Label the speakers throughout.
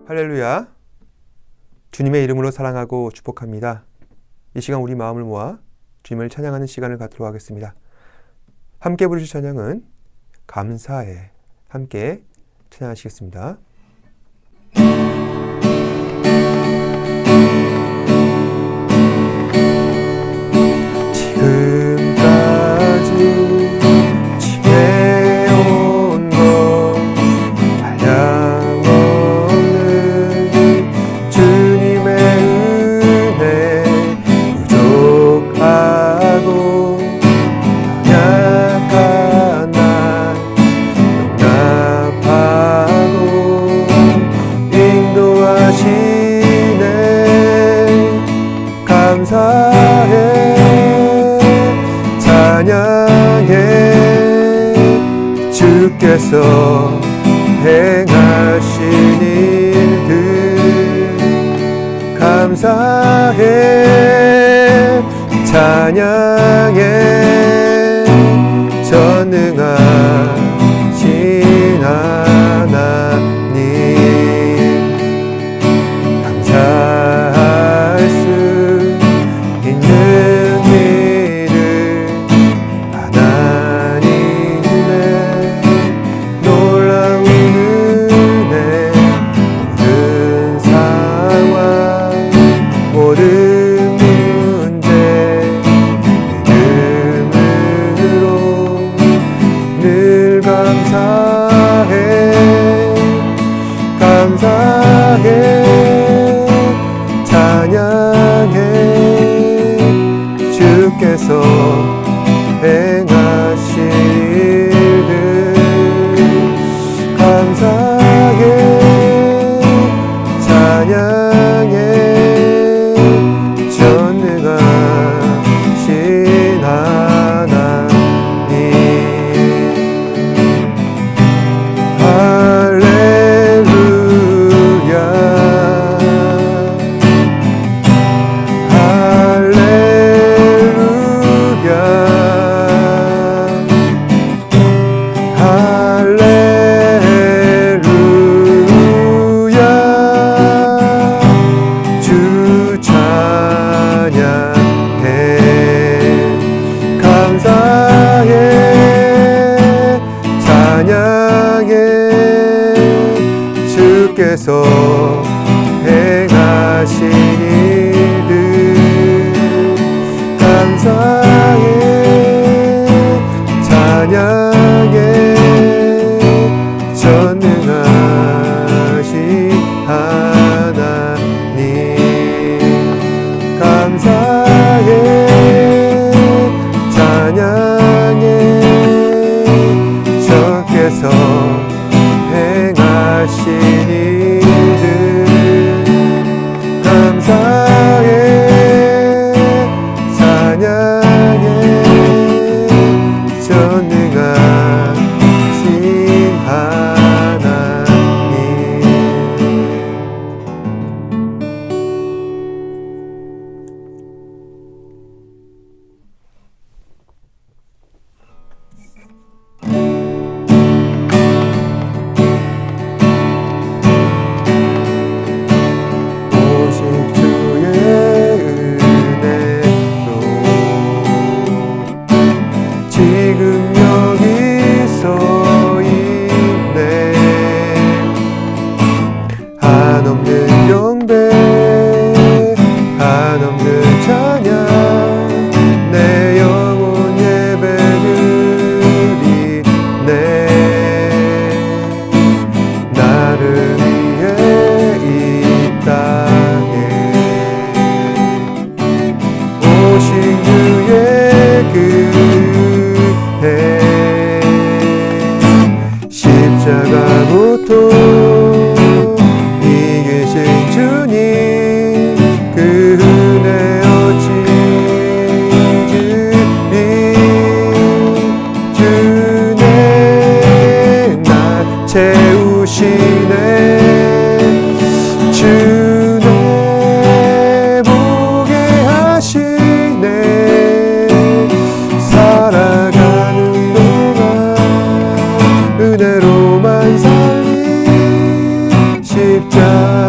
Speaker 1: 할렐루야. 주님의 이름으로 사랑하고 축복합니다. 이 시간 우리 마음을 모아 주님을 찬양하는 시간을 갖도록 하겠습니다. 함께 부르실 찬양은 감사해. 함께 찬양하시겠습니다. 지금까지 지내온 것 한량없는 주님의 은혜 부족하고 약한 날 용납하고 인도하시네. 감사해. 찬양해. 주께서 행하신 일들 감사해. 찬양해. 전능하신 하나님 감사할 수 있는 일을 하나님의 놀라운 은혜 모든 상황 모든 문제 믿음으로 늘 감사해. 감사해. 찬양해. 주께서 행하신 일들 감사해. 찬양해. 전능하신 하나님 할렐루야. 할렐루야. 할렐루야. 주 찬양해. 감사해. 찬양해. 주께서 행하신 일들 감사해. 찬양해. 전능하신 하나님 감사해. 찬양해. 주께서 행하신 일들 감사해. 찬양해. 전능하신 하나님 오직 주의 은혜로 지금 여기 서 있네. 한없는 경배 한없는 찬양 내 영혼 예배 드리네. 나를 위해 이 땅에 오신 주의 그해 십자가 고통 이기신 주님 그 은혜 어찌 잊으리. 주내 날 채우시네. 주내 보게 하시네. 살아가는 동안 은혜로만 살리 십자가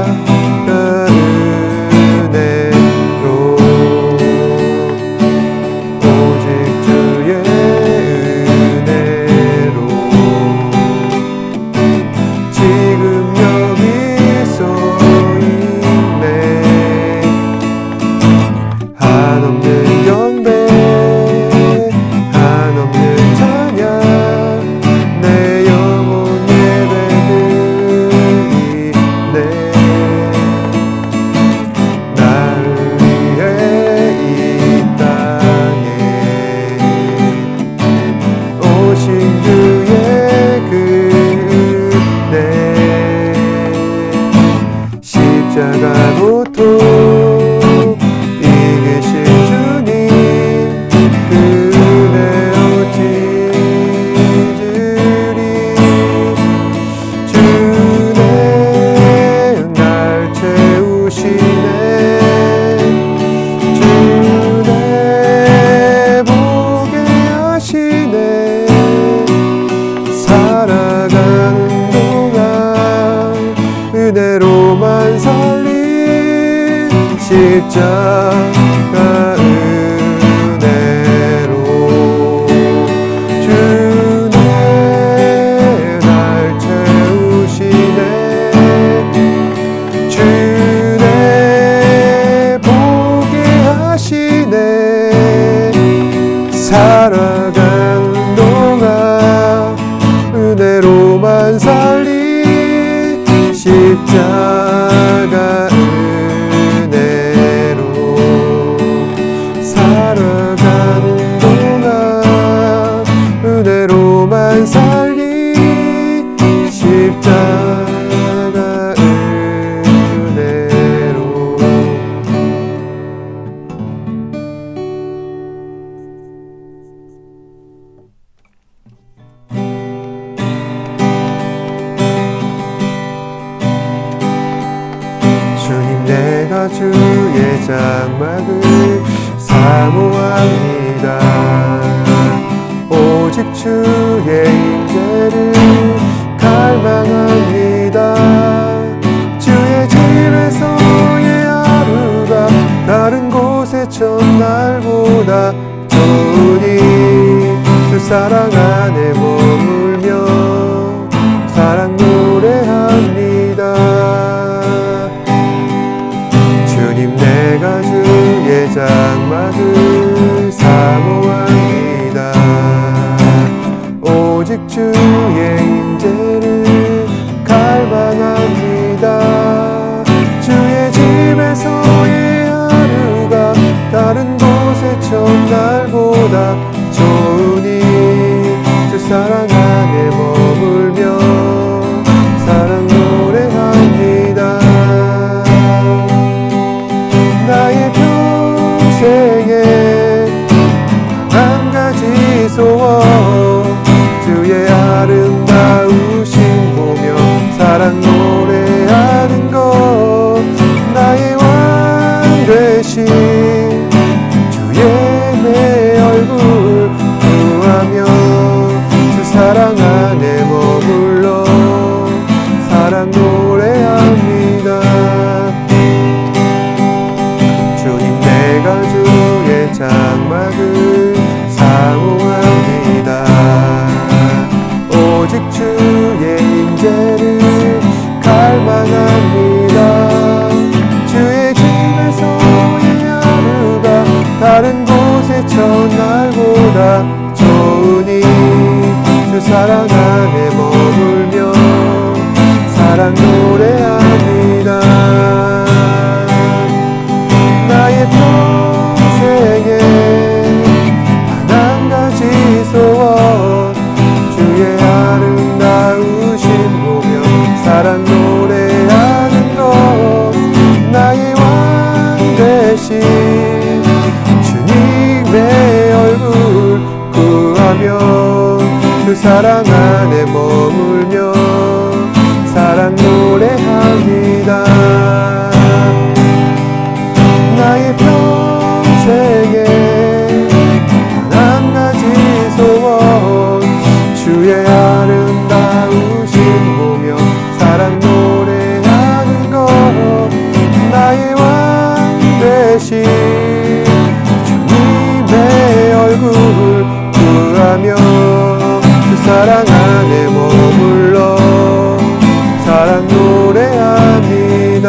Speaker 1: 십자가 은혜로 주내 날 채우시네 주내 보게 하시네 살아간 동안 은혜로만 살리 십자가 은혜로 살아가는 동안 은혜로만 살리 십자가 은혜로 주님 내가 주의 장막을 사모합니다 오직 주의 임재를 갈망합니다 주의 집에서의 하루가 다른 곳의 첫날보다 좋으니 주 사랑 안에 머물며 사랑 노래합니다 주님 내가 주의 장막을 사모합니다 오직 주의 임재를 갈망합니다 주의 집에서의 하루가 다른 곳의 첫날보다 좋으니 주 사랑 안에 머물며 사랑 노래합니다 나의 평생에 한 가지 소원 주의 아름다우신 보며 사랑 노래하는 것 나의 왕 되신 주의 내 얼굴 구하며 주 사랑 안에 머물러 사랑 노래합니다 주님 내가 주의 장막을 사모합니다 오직 주의 임재를 갈망합니다 주의 집에서의 하루가 다른 곳의 첫날보다 좋으니 주 사랑 안에 머물며 사랑 노래합니다 나의 평생에 한 가지 소원 주의 아름다우신 보며 사랑 노래하는 것 나의 왕 되신 주님의 얼굴 구하며 그 사랑 안에 머물며 사랑 노래합니다 나의 평생에 한 가지 소원 주의 아름다우신 보며 사랑 노래하는 것 나의 왕 되신 주님의 얼굴 구하며 그 사랑 안에 머물러 사랑 노래합니다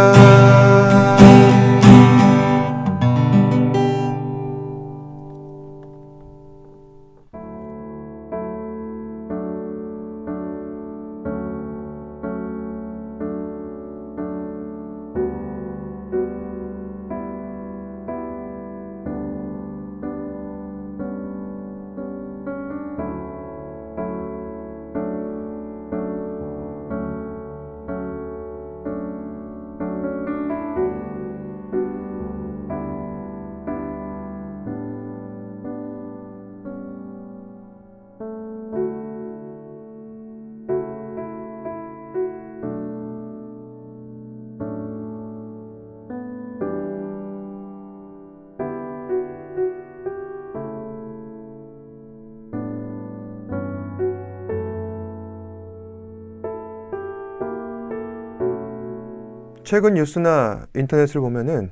Speaker 1: 최근 뉴스나 인터넷을 보면은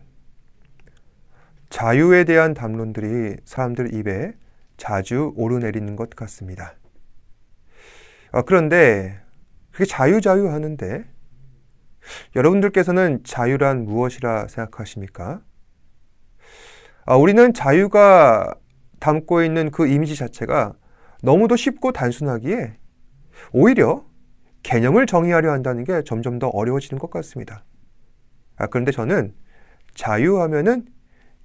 Speaker 1: 자유에 대한 담론들이 사람들 입에 자주 오르내리는 것 같습니다. 그런데 그게 자유 하는데 여러분들께서는 자유란 무엇이라 생각하십니까? 우리는 자유가 담고 있는 그 이미지 자체가 너무도 쉽고 단순하기에 오히려 개념을 정의하려 한다는 게 점점 더 어려워지는 것 같습니다. 그런데 저는 자유하면은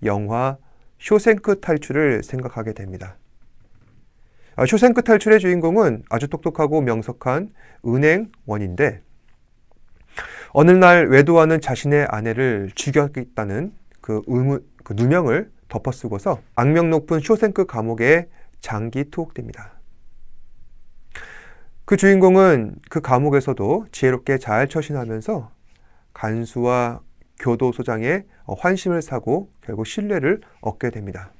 Speaker 1: 영화 쇼생크 탈출을 생각하게 됩니다. 쇼생크 탈출의 주인공은 아주 똑똑하고 명석한 은행원인데 어느 날 외도하는 자신의 아내를 죽였다는 그 누명을 덮어쓰고서 악명 높은 쇼생크 감옥에 장기 투옥됩니다. 그 주인공은 그 감옥에서도 지혜롭게 잘 처신하면서 간수와 교도소장의 환심을 사고 결국 신뢰를 얻게 됩니다.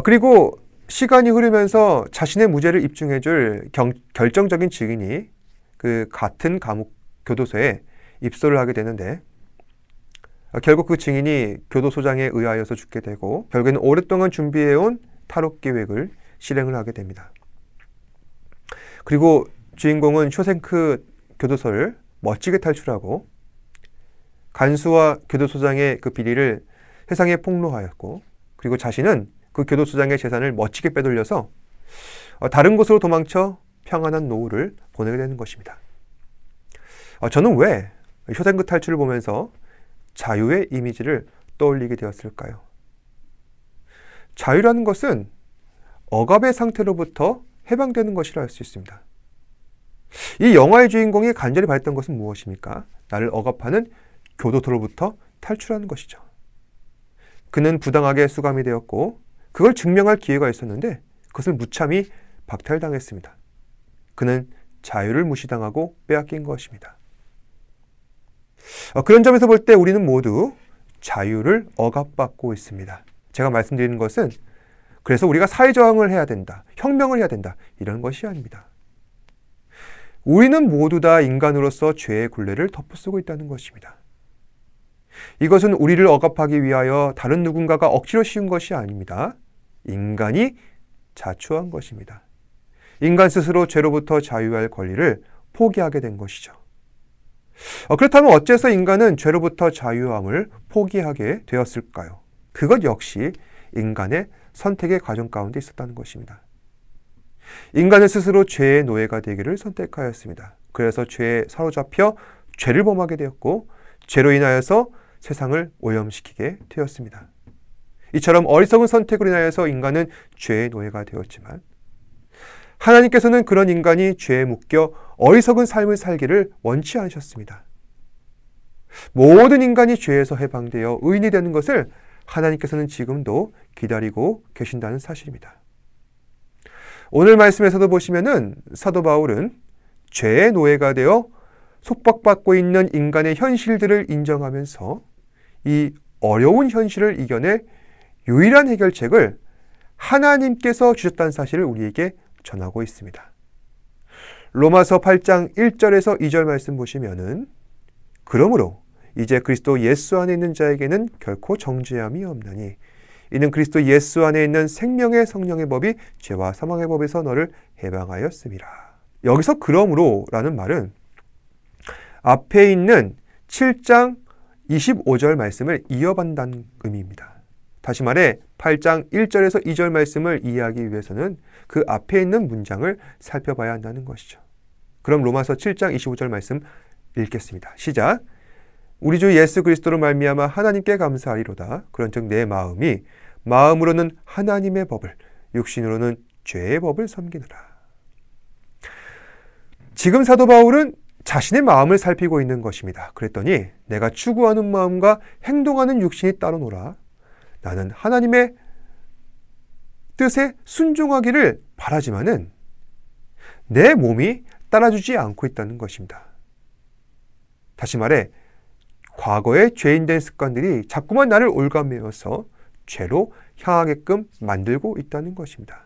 Speaker 1: 그리고 시간이 흐르면서 자신의 무죄를 입증해줄 결정적인 증인이 그 같은 감옥 교도소에 입소를 하게 되는데 결국 그 증인이 교도소장에 의하여서 죽게 되고 결국에는 오랫동안 준비해온 탈옥 계획을 실행을 하게 됩니다. 그리고 주인공은 쇼생크 교도소를 멋지게 탈출하고 간수와 교도소장의 그 비리를 세상에 폭로하였고 그리고 자신은 그 교도소장의 재산을 멋지게 빼돌려서 다른 곳으로 도망쳐 평안한 노후를 보내게 되는 것입니다. 저는 왜 쇼생크 탈출을 보면서 자유의 이미지를 떠올리게 되었을까요? 자유라는 것은 억압의 상태로부터 해방되는 것이라 할 수 있습니다. 이 영화의 주인공이 간절히 바랬던 것은 무엇입니까? 나를 억압하는 교도소로부터 탈출하는 것이죠. 그는 부당하게 수감이 되었고 그걸 증명할 기회가 있었는데 그것을 무참히 박탈당했습니다. 그는 자유를 무시당하고 빼앗긴 것입니다. 그런 점에서 볼 때 우리는 모두 자유를 억압받고 있습니다. 제가 말씀드리는 것은 그래서 우리가 사회저항을 해야 된다, 혁명을 해야 된다 이런 것이 아닙니다. 우리는 모두 다 인간으로서 죄의 굴레를 덮어쓰고 있다는 것입니다. 이것은 우리를 억압하기 위하여 다른 누군가가 억지로 씌운 것이 아닙니다. 인간이 자초한 것입니다. 인간 스스로 죄로부터 자유할 권리를 포기하게 된 것이죠. 그렇다면 어째서 인간은 죄로부터 자유함을 포기하게 되었을까요? 그것 역시 인간의 선택의 과정 가운데 있었다는 것입니다. 인간은 스스로 죄의 노예가 되기를 선택하였습니다. 그래서 죄에 사로잡혀 죄를 범하게 되었고 죄로 인하여서 세상을 오염시키게 되었습니다. 이처럼 어리석은 선택으로 인하여서 인간은 죄의 노예가 되었지만 하나님께서는 그런 인간이 죄에 묶여 어리석은 삶을 살기를 원치 않으셨습니다. 모든 인간이 죄에서 해방되어 의인이 되는 것을 하나님께서는 지금도 기다리고 계신다는 사실입니다. 오늘 말씀에서도 보시면은 사도 바울은 죄의 노예가 되어 속박받고 있는 인간의 현실들을 인정하면서 이 어려운 현실을 이겨낼 유일한 해결책을 하나님께서 주셨다는 사실을 우리에게 전하고 있습니다. 로마서 8장 1절에서 2절 말씀 보시면은 그러므로 이제 그리스도 예수 안에 있는 자에게는 결코 정죄함이 없나니 이는 그리스도 예수 안에 있는 생명의 성령의 법이 죄와 사망의 법에서 너를 해방하였음이라. 여기서 그러므로 라는 말은 앞에 있는 7장 25절 말씀을 이어받는다는 의미입니다. 다시 말해 8장 1절에서 2절 말씀을 이해하기 위해서는 그 앞에 있는 문장을 살펴봐야 한다는 것이죠. 그럼 로마서 7장 25절 말씀 읽겠습니다. 시작. 우리 주 예수 그리스도로 말미암아 하나님께 감사하리로다. 그런즉 내 마음이 마음으로는 하나님의 법을 육신으로는 죄의 법을 섬기느라. 지금 사도 바울은 자신의 마음을 살피고 있는 것입니다. 그랬더니 내가 추구하는 마음과 행동하는 육신이 따로 놀아 나는 하나님의 뜻에 순종하기를 바라지만은 내 몸이 따라주지 않고 있다는 것입니다. 다시 말해 과거의 죄인된 습관들이 자꾸만 나를 올가매어서 죄로 향하게끔 만들고 있다는 것입니다.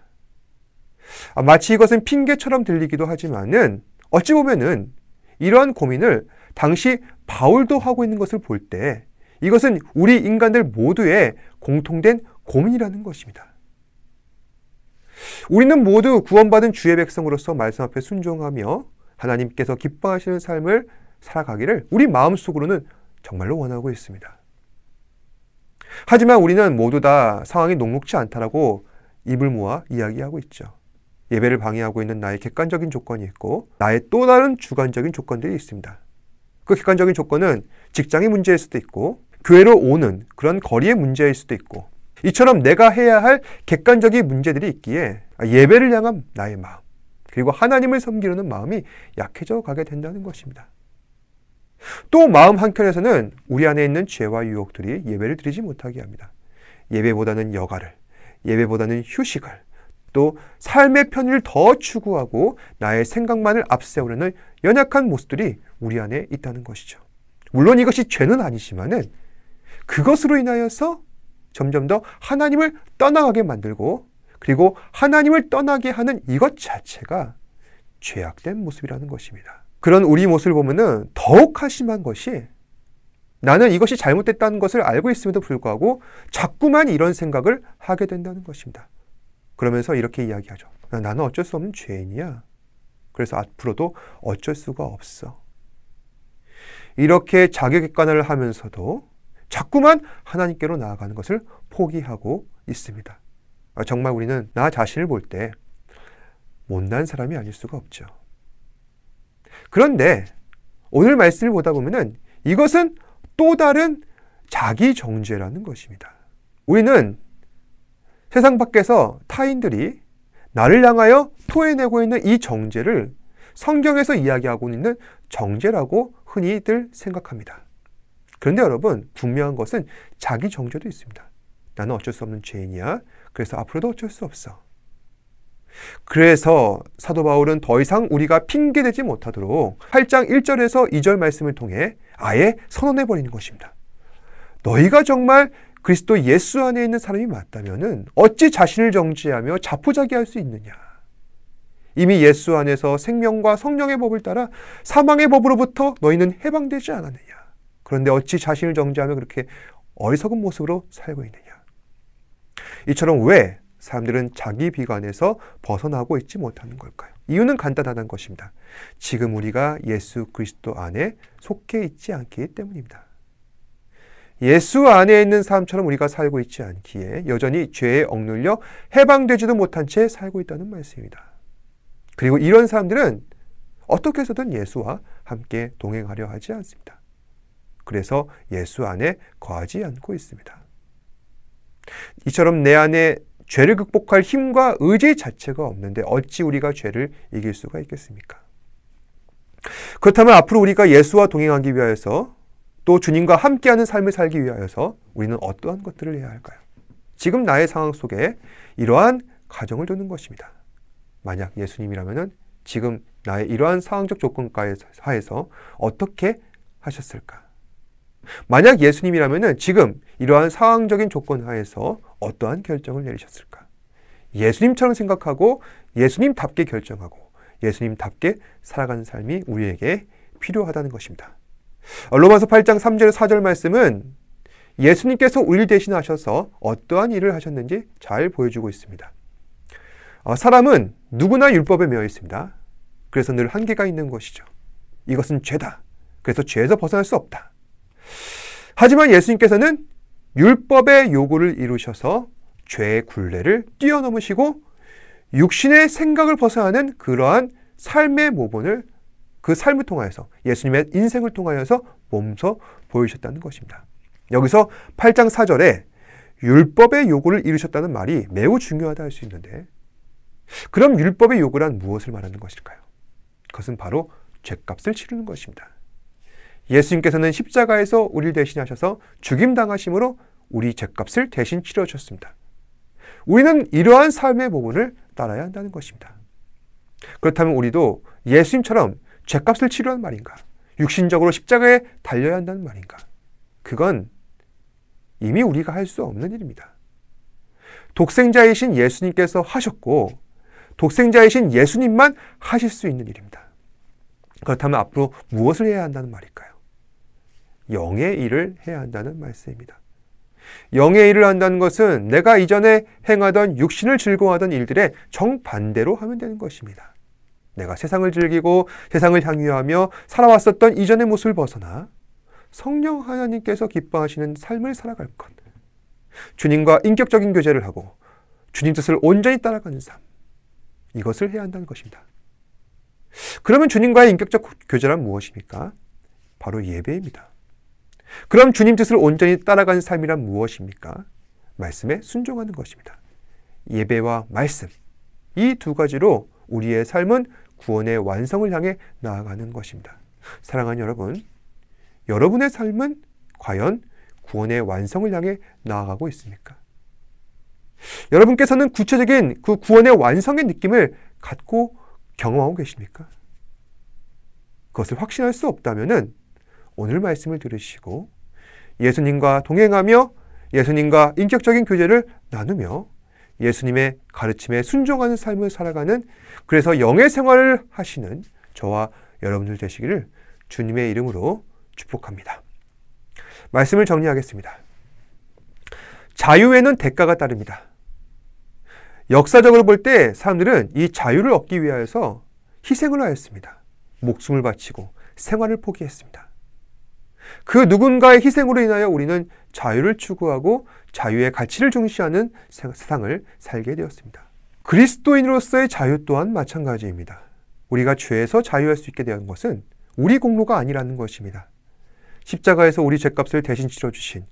Speaker 1: 마치 이것은 핑계처럼 들리기도 하지만은 어찌 보면은 이러한 고민을 당시 바울도 하고 있는 것을 볼 때 이것은 우리 인간들 모두의 공통된 고민이라는 것입니다. 우리는 모두 구원받은 주의 백성으로서 말씀 앞에 순종하며 하나님께서 기뻐하시는 삶을 살아가기를 우리 마음속으로는 정말로 원하고 있습니다. 하지만 우리는 모두 다 상황이 녹록지 않다라고 입을 모아 이야기하고 있죠. 예배를 방해하고 있는 나의 객관적인 조건이 있고 나의 또 다른 주관적인 조건들이 있습니다. 그 객관적인 조건은 직장의 문제일 수도 있고 교회로 오는 그런 거리의 문제일 수도 있고 이처럼 내가 해야 할 객관적인 문제들이 있기에 예배를 향한 나의 마음 그리고 하나님을 섬기려는 마음이 약해져 가게 된다는 것입니다. 또 마음 한켠에서는 우리 안에 있는 죄와 유혹들이 예배를 드리지 못하게 합니다. 예배보다는 여가를, 예배보다는 휴식을, 또 삶의 편의를 더 추구하고 나의 생각만을 앞세우려는 연약한 모습들이 우리 안에 있다는 것이죠. 물론 이것이 죄는 아니지만은 그것으로 인하여서 점점 더 하나님을 떠나가게 만들고 그리고 하나님을 떠나게 하는 이것 자체가 죄악된 모습이라는 것입니다. 그런 우리 모습을 보면은 더욱 한심한 것이 나는 이것이 잘못됐다는 것을 알고 있음에도 불구하고 자꾸만 이런 생각을 하게 된다는 것입니다. 그러면서 이렇게 이야기하죠. 나는 어쩔 수 없는 죄인이야. 그래서 앞으로도 어쩔 수가 없어. 이렇게 자기 객관화를 하면서도 자꾸만 하나님께로 나아가는 것을 포기하고 있습니다. 정말 우리는 나 자신을 볼 때 못난 사람이 아닐 수가 없죠. 그런데 오늘 말씀을 보다 보면은 이것은 또 다른 자기 정죄라는 것입니다. 우리는 세상 밖에서 타인들이 나를 향하여 토해내고 있는 이 정죄를 성경에서 이야기하고 있는 정죄라고 흔히들 생각합니다. 그런데 여러분, 분명한 것은 자기 정죄도 있습니다. 나는 어쩔 수 없는 죄인이야. 그래서 앞으로도 어쩔 수 없어. 그래서 사도 바울은 더 이상 우리가 핑계대지 못하도록 8장 1절에서 2절 말씀을 통해 아예 선언해버리는 것입니다. 너희가 정말 그리스도 예수 안에 있는 사람이 맞다면은 어찌 자신을 정죄하며 자포자기할 수 있느냐. 이미 예수 안에서 생명과 성령의 법을 따라 사망의 법으로부터 너희는 해방되지 않았느냐. 그런데 어찌 자신을 정죄하며 그렇게 어리석은 모습으로 살고 있느냐. 이처럼 왜 사람들은 자기 비관에서 벗어나고 있지 못하는 걸까요? 이유는 간단하다는 것입니다. 지금 우리가 예수 그리스도 안에 속해 있지 않기 때문입니다. 예수 안에 있는 사람처럼 우리가 살고 있지 않기에 여전히 죄에 억눌려 해방되지도 못한 채 살고 있다는 말씀입니다. 그리고 이런 사람들은 어떻게 해서든 예수와 함께 동행하려 하지 않습니다. 그래서 예수 안에 거하지 않고 있습니다. 이처럼 내 안에 죄를 극복할 힘과 의지 자체가 없는데 어찌 우리가 죄를 이길 수가 있겠습니까? 그렇다면 앞으로 우리가 예수와 동행하기 위하여서 또 주님과 함께하는 삶을 살기 위하여서 우리는 어떠한 것들을 해야 할까요? 지금 나의 상황 속에 이러한 가정을 두는 것입니다. 만약 예수님이라면 지금 나의 이러한 상황적 조건 하에서 어떻게 하셨을까? 만약 예수님이라면 지금 이러한 상황적인 조건 하에서 어떠한 결정을 내리셨을까? 예수님처럼 생각하고 예수님답게 결정하고 예수님답게 살아가는 삶이 우리에게 필요하다는 것입니다. 로마서 8장 3절 4절 말씀은 예수님께서 우리를 대신하셔서 어떠한 일을 하셨는지 잘 보여주고 있습니다. 사람은 누구나 율법에 매여 있습니다. 그래서 늘 한계가 있는 것이죠. 이것은 죄다. 그래서 죄에서 벗어날 수 없다. 하지만 예수님께서는 율법의 요구를 이루셔서 죄의 굴레를 뛰어넘으시고 육신의 생각을 벗어나는 그러한 삶의 모본을 그 삶을 통하여서 예수님의 인생을 통하여서 몸소 보여주셨다는 것입니다. 여기서 8장 4절에 율법의 요구를 이루셨다는 말이 매우 중요하다 할 수 있는데 그럼 율법의 요구란 무엇을 말하는 것일까요? 그것은 바로 죄값을 치르는 것입니다. 예수님께서는 십자가에서 우리를 대신하셔서 죽임당하심으로 우리 죄값을 대신 치러주셨습니다. 우리는 이러한 삶의 모본을 따라야 한다는 것입니다. 그렇다면 우리도 예수님처럼 죄값을 치르는 말인가? 육신적으로 십자가에 달려야 한다는 말인가? 그건 이미 우리가 할 수 없는 일입니다. 독생자이신 예수님께서 하셨고 독생자이신 예수님만 하실 수 있는 일입니다. 그렇다면 앞으로 무엇을 해야 한다는 말일까요? 영의 일을 해야 한다는 말씀입니다. 영의 일을 한다는 것은 내가 이전에 행하던 육신을 즐거워하던 일들에 정반대로 하면 되는 것입니다. 내가 세상을 즐기고 세상을 향유하며 살아왔었던 이전의 모습을 벗어나 성령 하나님께서 기뻐하시는 삶을 살아갈 것. 주님과 인격적인 교제를 하고 주님 뜻을 온전히 따라가는 삶. 이것을 해야 한다는 것입니다. 그러면 주님과의 인격적 교제란 무엇입니까? 바로 예배입니다. 그럼 주님 뜻을 온전히 따라가는 삶이란 무엇입니까? 말씀에 순종하는 것입니다. 예배와 말씀, 이 두 가지로 우리의 삶은 구원의 완성을 향해 나아가는 것입니다. 사랑하는 여러분, 여러분의 삶은 과연 구원의 완성을 향해 나아가고 있습니까? 여러분께서는 구체적인 그 구원의 완성의 느낌을 갖고 경험하고 계십니까? 그것을 확신할 수 없다면 오늘 말씀을 들으시고 예수님과 동행하며 예수님과 인격적인 교제를 나누며 예수님의 가르침에 순종하는 삶을 살아가는, 그래서 영의 생활을 하시는 저와 여러분들 되시기를 주님의 이름으로 축복합니다. 말씀을 정리하겠습니다. 자유에는 대가가 따릅니다. 역사적으로 볼 때 사람들은 이 자유를 얻기 위하여서 희생을 하였습니다. 목숨을 바치고 생활을 포기했습니다. 그 누군가의 희생으로 인하여 우리는 자유를 추구하고 자유의 가치를 중시하는 세상을 살게 되었습니다. 그리스도인으로서의 자유 또한 마찬가지입니다. 우리가 죄에서 자유할 수 있게 된 것은 우리 공로가 아니라는 것입니다. 십자가에서 우리 죄값을 대신 치러주신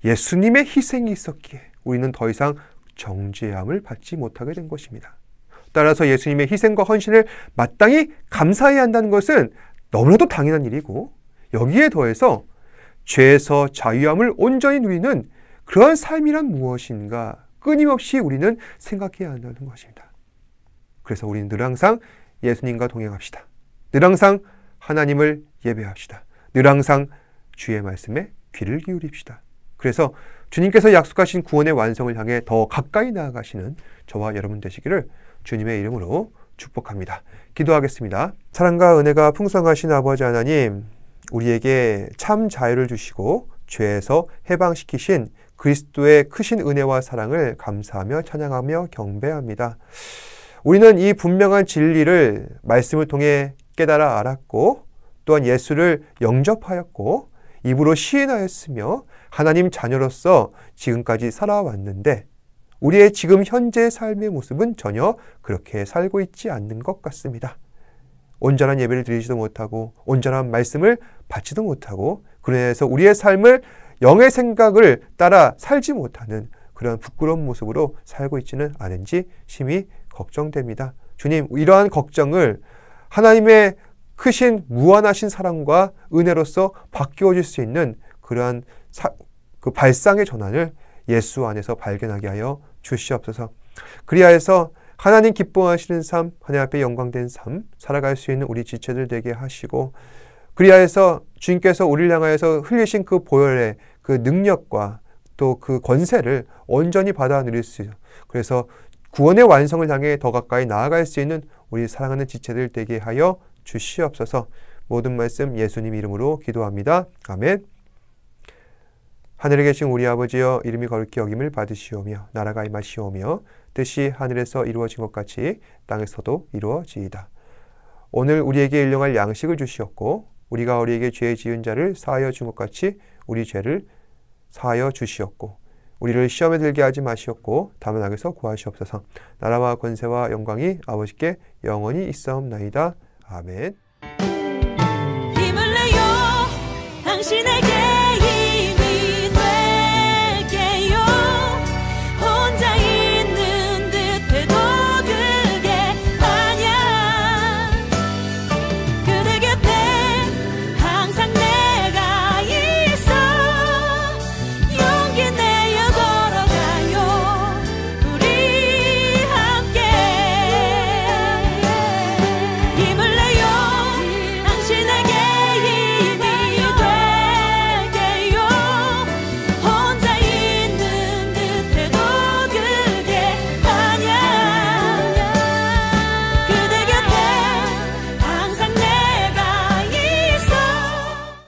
Speaker 1: 예수님의 희생이 있었기에 우리는 더 이상 정죄함을 받지 못하게 된 것입니다. 따라서 예수님의 희생과 헌신을 마땅히 감사해야 한다는 것은 너무나도 당연한 일이고, 여기에 더해서 죄에서 자유함을 온전히 누리는 그러한 삶이란 무엇인가 끊임없이 우리는 생각해야 한다는 것입니다. 그래서 우리는 늘 항상 예수님과 동행합시다. 늘 항상 하나님을 예배합시다. 늘 항상 주의 말씀에 귀를 기울입시다. 그래서 주님께서 약속하신 구원의 완성을 향해 더 가까이 나아가시는 저와 여러분 되시기를 주님의 이름으로 축복합니다. 기도하겠습니다. 사랑과 은혜가 풍성하신 아버지 하나님, 우리에게 참 자유를 주시고 죄에서 해방시키신 그리스도의 크신 은혜와 사랑을 감사하며 찬양하며 경배합니다. 우리는 이 분명한 진리를 말씀을 통해 깨달아 알았고, 또한 예수를 영접하였고 입으로 시인하였으며 하나님 자녀로서 지금까지 살아왔는데, 우리의 지금 현재 삶의 모습은 전혀 그렇게 살고 있지 않는 것 같습니다. 온전한 예배를 드리지도 못하고 온전한 말씀을 받지도 못하고, 그래서 우리의 삶을 영의 생각을 따라 살지 못하는 그런 부끄러운 모습으로 살고 있지는 않은지 심히 걱정됩니다. 주님, 이러한 걱정을 하나님의 크신 무한하신 사랑과 은혜로서 바뀌어질 수 있는 그러한 그 발상의 전환을 예수 안에서 발견하게 하여 주시옵소서. 그리하여서 하나님 기뻐하시는 삶, 하나님 앞에 영광된 삶 살아갈 수 있는 우리 지체들 되게 하시고, 그리하여서 주님께서 우리를 향하여서 흘리신 그 보혈의 그 능력과 또 그 권세를 온전히 받아 누릴 수 있어요. 그래서 구원의 완성을 향해 더 가까이 나아갈 수 있는 우리 사랑하는 지체들 되게 하여 주시옵소서. 모든 말씀 예수님 이름으로 기도합니다. 아멘. 하늘에 계신 우리 아버지여, 이름이 거룩히 여김을 받으시오며 나라가 임하시오며 뜻이 하늘에서 이루어진 것 같이 땅에서도 이루어지이다. 오늘 우리에게 일용할 양식을 주시었고, 우리가 우리에게 죄 지은 자를 사하여 준 것 같이 우리 죄를 사하여 주시었고, 우리를 시험에 들게 하지 마시었고 다만 악에서 구하시옵소서. 나라와 권세와 영광이 아버지께 영원히 있사옵나이다. 아멘.
Speaker 2: 힘을 내요 당신에게